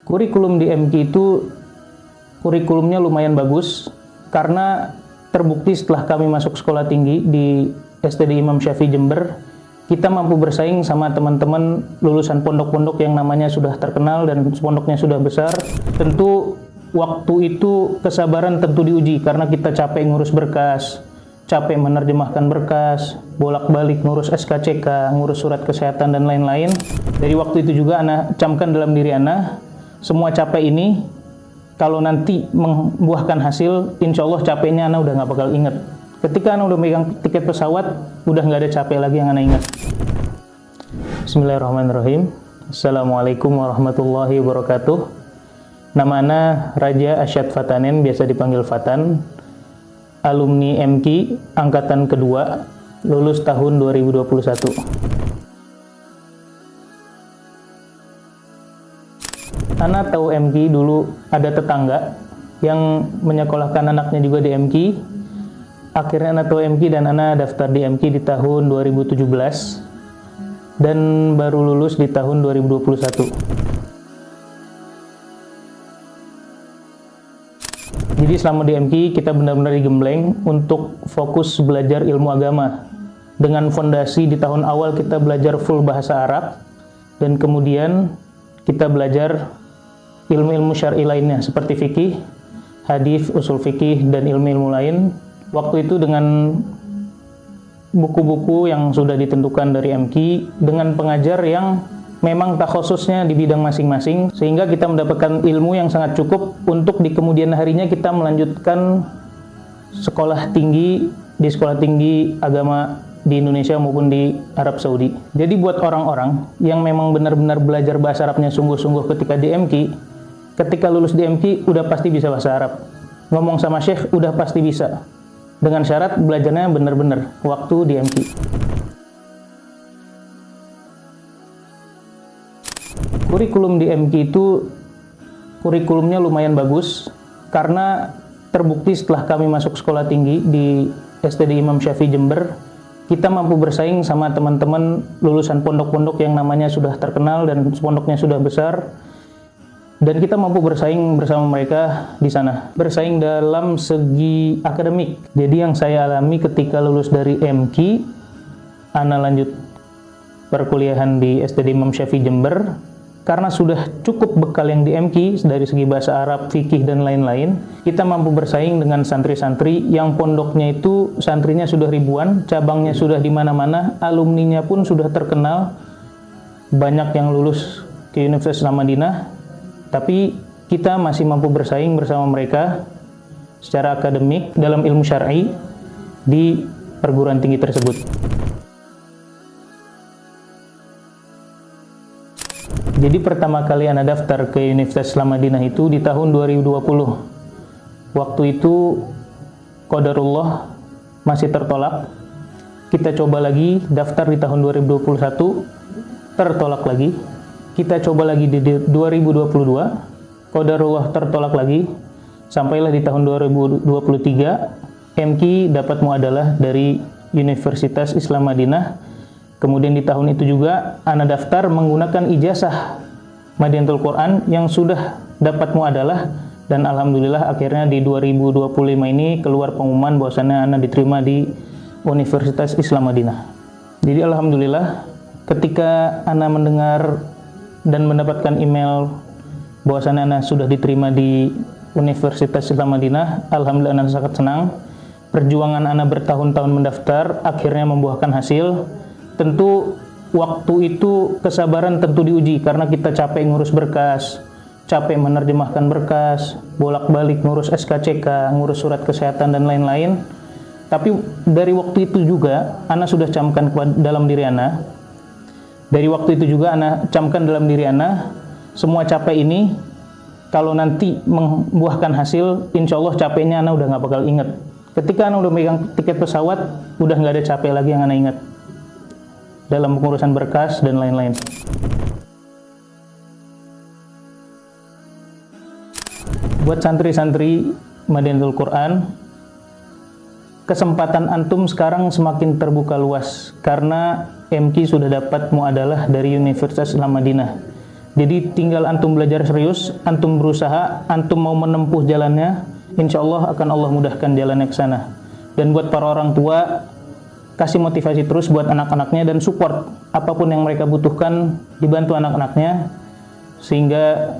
Kurikulum di MQ itu kurikulumnya lumayan bagus karena terbukti setelah kami masuk sekolah tinggi di STD Imam Syafi'i Jember, kita mampu bersaing sama teman-teman lulusan pondok-pondok yang namanya sudah terkenal dan pondoknya sudah besar. Tentu waktu itu kesabaran tentu diuji karena kita capek ngurus berkas, capek menerjemahkan berkas, bolak-balik ngurus SKCK, ngurus surat kesehatan dan lain-lain. Dari waktu itu juga ana camkan dalam diri ana, semua capek ini kalau nanti membuahkan hasil, insya Allah capeknya ana udah nggak bakal inget. Ketika ana udah megang tiket pesawat, udah nggak ada capek lagi yang ana ingat. Bismillahirrahmanirrahim. Assalamualaikum warahmatullahi wabarakatuh. Nama ana Raja Asyad Fatanen, biasa dipanggil Fatan. Alumni MQ angkatan kedua, lulus tahun 2021. Ana tahu MQ dulu ada tetangga yang menyekolahkan anaknya juga di MQ. Akhirnya ana tahu MQ dan ana daftar di MQ di tahun 2017 dan baru lulus di tahun 2021. Jadi selama di MQ kita benar-benar digembleng untuk fokus belajar ilmu agama. Dengan fondasi di tahun awal kita belajar full bahasa Arab dan kemudian kita belajar ilmu-ilmu syar'i lainnya seperti fikih, hadis, usul fikih dan ilmu-ilmu lain. Waktu itu dengan buku-buku yang sudah ditentukan dari MQ dengan pengajar yang memang takhususnya di bidang masing-masing, sehingga kita mendapatkan ilmu yang sangat cukup untuk di kemudian harinya kita melanjutkan sekolah tinggi di sekolah tinggi agama di Indonesia maupun di Arab Saudi. Jadi buat orang-orang yang memang benar-benar belajar bahasa Arabnya sungguh-sungguh ketika di MQ, ketika lulus di MQ udah pasti bisa bahasa Arab. Ngomong sama syekh udah pasti bisa. Dengan syarat belajarnya benar-benar waktu di MQ. Kurikulum di MQ itu kurikulumnya lumayan bagus karena terbukti setelah kami masuk sekolah tinggi di STD Imam Syafi'i Jember, kita mampu bersaing sama teman-teman lulusan pondok-pondok yang namanya sudah terkenal dan pondoknya sudah besar. Dan kita mampu bersaing bersama mereka di sana. Bersaing dalam segi akademik. Jadi yang saya alami ketika lulus dari MQ, ana lanjut perkuliahan di STD Imam Syafi'i Jember. Karena sudah cukup bekal yang di MQ dari segi bahasa Arab, fikih dan lain-lain, kita mampu bersaing dengan santri-santri yang pondoknya itu santrinya sudah ribuan, cabangnya sudah di mana-mana, alumninya pun sudah terkenal, banyak yang lulus ke Universitas Islam Madinah. Tapi kita masih mampu bersaing bersama mereka secara akademik dalam ilmu syar'i di perguruan tinggi tersebut. Jadi pertama kali ana daftar ke Universitas Islam Madinah itu di tahun 2020. Waktu itu qadarullah masih tertolak. Kita coba lagi daftar di tahun 2021, tertolak lagi. Kita coba lagi di 2022, qadarullah tertolak lagi, sampailah di tahun 2023, MQ dapat muadalah dari Universitas Islam Madinah. Kemudian di tahun itu juga ana daftar menggunakan ijazah Madinatul Quran yang sudah dapat muadalah, dan alhamdulillah akhirnya di 2025 ini keluar pengumuman bahwasannya ana diterima di Universitas Islam Madinah. Jadi alhamdulillah ketika ana mendengar dan mendapatkan email bahwasannya ana sudah diterima di Universitas Islam Madinah, alhamdulillah ana sangat senang. Perjuangan ana bertahun-tahun mendaftar akhirnya membuahkan hasil. Tentu waktu itu kesabaran tentu diuji karena kita capek ngurus berkas, capek menerjemahkan berkas, bolak-balik ngurus SKCK, ngurus surat kesehatan dan lain-lain. Tapi dari waktu itu juga ana sudah camkan dalam diri ana. Dari waktu itu juga ana camkan dalam diri ana, semua capek ini kalau nanti membuahkan hasil, insya Allah capeknya ana udah nggak bakal inget. Ketika ana udah megang tiket pesawat, udah nggak ada capek lagi yang ana ingat dalam pengurusan berkas dan lain-lain. Buat santri-santri Madinatul Quran, kesempatan antum sekarang semakin terbuka luas karena MQ sudah dapat muadalah dari Universitas Islam Madinah. Jadi tinggal antum belajar serius, antum berusaha, antum mau menempuh jalannya, insya Allah akan Allah mudahkan jalannya ke sana. Dan buat para orang tua, kasih motivasi terus buat anak-anaknya dan support apapun yang mereka butuhkan, dibantu anak-anaknya sehingga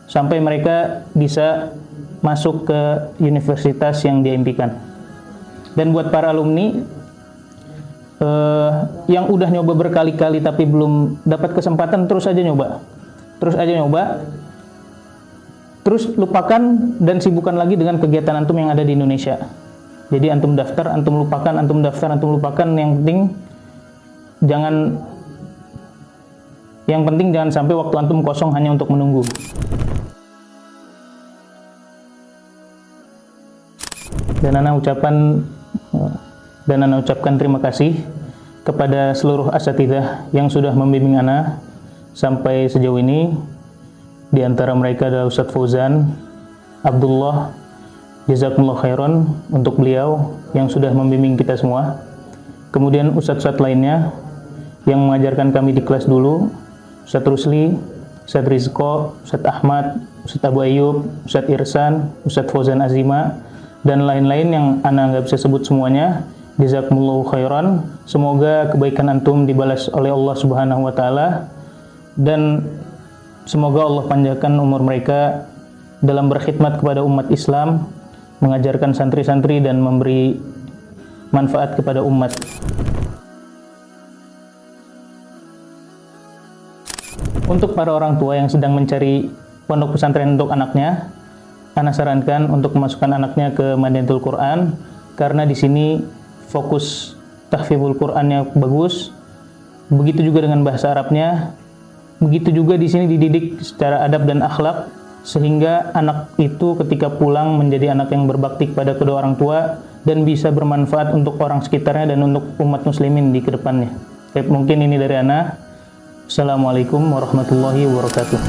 sampai mereka bisa masuk ke universitas yang dia impikan. Dan buat para alumni yang udah nyoba berkali-kali tapi belum dapat kesempatan, terus aja nyoba, terus lupakan dan sibukkan lagi dengan kegiatan antum yang ada di Indonesia. Jadi antum daftar, antum lupakan, antum daftar, antum lupakan. Yang penting jangan sampai waktu antum kosong hanya untuk menunggu. Dan ana ucapkan terima kasih kepada seluruh asatidzah yang sudah membimbing ana sampai sejauh ini. Di antara mereka adalah Ustadz Fauzan Abdullah, jazakumullah khairan untuk beliau yang sudah membimbing kita semua. Kemudian ustadz-ustadz lainnya yang mengajarkan kami di kelas dulu, Ustadz Rusli, Ustadz Rizko, Ustadz Ahmad, Ustadz Abu Ayyub, Ustadz Irsan, Ustadz Fauzan Azima, dan lain-lain yang ana nggak bisa sebut semuanya. Jazakumullahu khairan. Semoga kebaikan antum dibalas oleh Allah Subhanahu wa taala, dan semoga Allah panjangkan umur mereka dalam berkhidmat kepada umat Islam, mengajarkan santri-santri dan memberi manfaat kepada umat. Untuk para orang tua yang sedang mencari pondok pesantren untuk anaknya, ana sarankan untuk memasukkan anaknya ke Madinatul Quran, karena di sini fokus tahfizul Qurannya bagus. Begitu juga dengan bahasa Arabnya. Begitu juga di sini dididik secara adab dan akhlak, sehingga anak itu ketika pulang menjadi anak yang berbakti kepada kedua orang tua dan bisa bermanfaat untuk orang sekitarnya dan untuk umat muslimin di kedepannya. Mungkin ini dari ana. Assalamualaikum warahmatullahi wabarakatuh.